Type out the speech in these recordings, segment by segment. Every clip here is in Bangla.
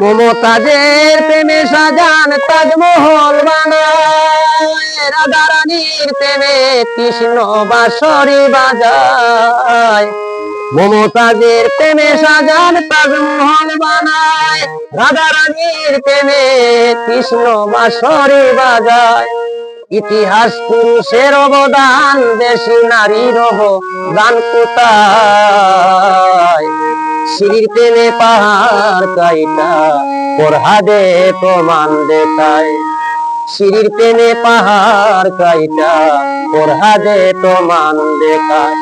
মমতাজের প্রেমে শাহজাহান তাজমহল বানায়, রাধা রানীর প্রেমে কৃষ্ণ বাঁশরি বাজায়। মমতাজের প্রেমে শাহজাহান তাজমহল বানায়, রাধা রানীর প্রেমে কৃষ্ণ বাঁশরি বাজায়। ইতিহাস পুরুষের অবদান বেশি, নারীর অবদান কোথায়? সিঁড়ির প্রেমে পাহাড় কাইটা ফরহাদে প্রমাণ দেখায়। সিঁড়ির প্রেমে পাহাড় কাইটা ফরহাদে প্রমাণ দেখায়।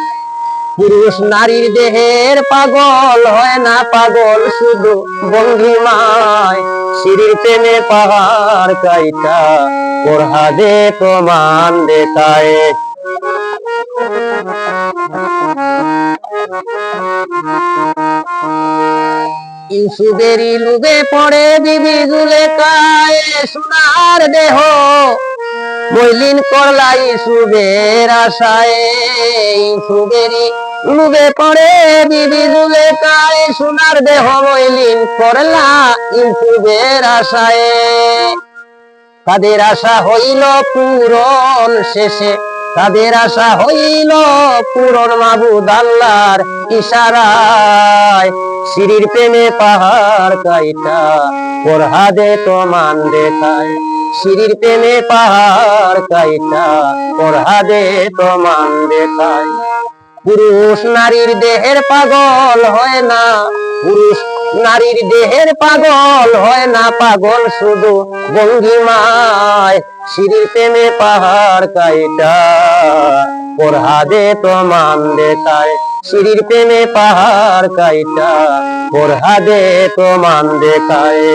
পুরুষ নারীর দেহের পাগল হয় না, পাগল শুধু ভঙ্গিমায়। সিঁড়ির প্রেমে পাহাড় কাইটা ফরহাদে প্রমাণ দেখায়। ইউসুফেরই লুবে পড়ে বিবি জুলেখায়, সোনার দেহ মলিন করলা ইউসুফের আশায়। ইউসুফেরই লুবে পড়ে বিবি জুলেখায়, সোনার দেহ মলিন করলা ইউসুফের আশায়। তাদের আশা হইল পূরণ শেষে, তাদের আশা হইল পূরণ মাবুদ আল্লাহর ইশারায়। সিঁড়ির প্রেমে পাহাড় কাইটা ফরহাদে প্রমাণ দেখায়। সিঁড়ির প্রেমে পাহাড় কাইটা ফরহাদে প্রমাণ দেখায়। পুরুষ নারীর দেহের পাগল হয় না, পুরুষ নারীর দেহের পাগল হয় না, পাগল শুধু ভঙ্গিমায়। সিঁড়ির প্রেমে পাহাড় কাইটা ফরহাদে প্রমাণ দেখায়। সিঁড়ির প্রেমে পাহাড় কাইটা ফরহাদে প্রমাণ দেখায়।